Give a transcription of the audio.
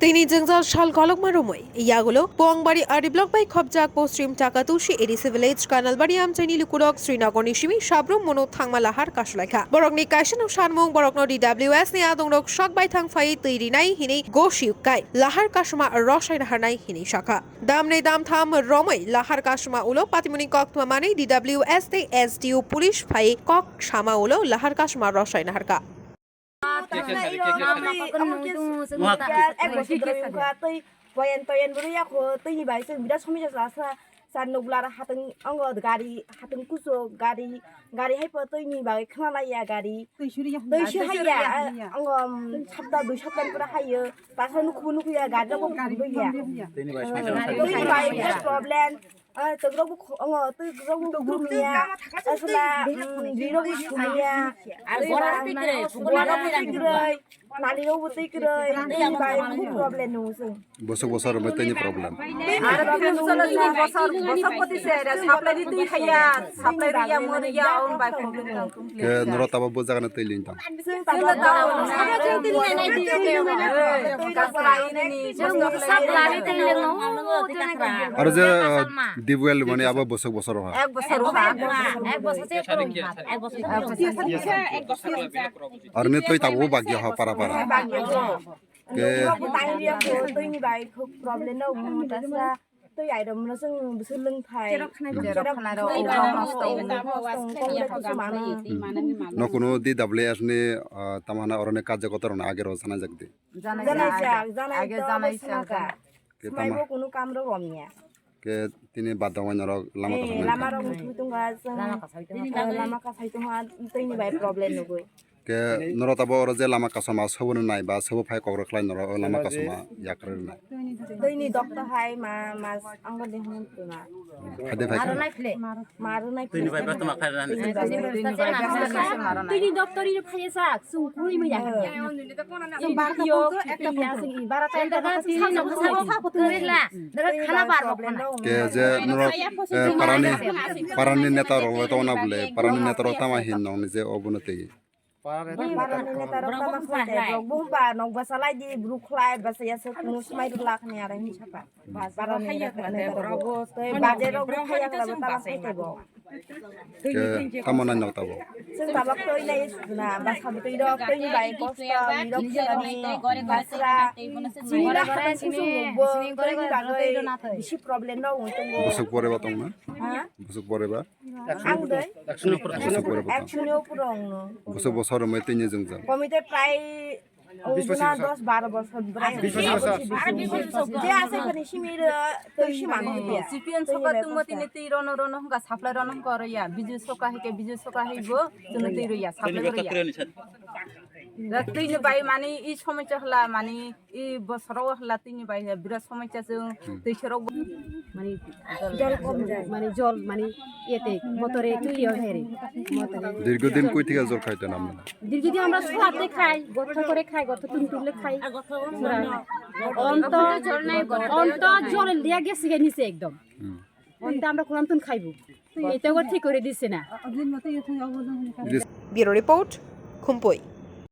Tini Jingzal Shal Golok Marumoi, Yagulo, Pongbari Adi Block by Khobjak Postrim Takatushi, Edisi Village, Kanal Bariam, Chini Lukurok, Srinagonishimi, Shabrum, Mono Thangmalahar Kashlaka. Borokni Kashan of Sharmong, Borokno DWS, Niadong Shock by Tang Fai, Tirinai, Hini, Goshi Kai, Lahar Kashma, Rosha Hanai, Hini Shaka. Damne Dam Tham Romoi, Lahar Kashma Ulo, Patimuni Kok Mamani, DWS, the SDU Polish Fai, Kok Shama Ulo, Lahar Kashma Rosha Harka. Bosok bosor mete ni problem. Ke nurut apa boza kana telin tam. Aru je dibuel mane aba bosok bosor ha. Aru ne toi tabu bagya ha para para. No kuno di WS ni tamana orane kaje kotor na ager hosana jagdi. Ke tini badawan ro lama ke noro tabo oro je lama kasama sobun nai ba sobo phai kokro khlai noro lama kasama yakre nai Dini dokter hai mas anggo de hun tuna khade phai maru nai Tini bai basta makharan Dini dokter ini phai sa su kuri me yak sing bakyo ekta sing ibara ta enta tini no sa korela daga khana bar ke je noro parani neta ro to na bule parani neta ro tama hin no ni je obunate Kamana nau tabo. Busuk pore ba tong na? Busuk pore ba? Busuk bosor mete ni jengja. Komite প্রায় 10-12 বছর যে আছে এখানে শিমির তৈশি মানুষ CPN সকা তুমতি নীতি রন রন হঙ্গা supply রন করয়া বিজু সকা হেকে বিজু সকা হইবো তুমতি রইয়া supply রইয়া রাত্রিনি বাই মানে এই সমস্যা হলা মানে এই বছরও হলা তিনি বাই বিরাট সমস্যা जों दैसराव মানে জল কম যায় মানে জল মানে এতে মোটরে তুইও হেরে মোটরে দীর্ঘদিন কই থেকে জল খাইতেন আপনারা দীর্ঘদিন আমরা সোয়াতে খাই গথা করে খাই গথা তুলতুলে খাই অন্ত জল নাই অন্ত জল দিয়া গেছে নিচে একদম অন্ত আমরা কোনন্তন খাইবো এটাও ঠিক করে দিছে না Bureau Report, Kumpoi.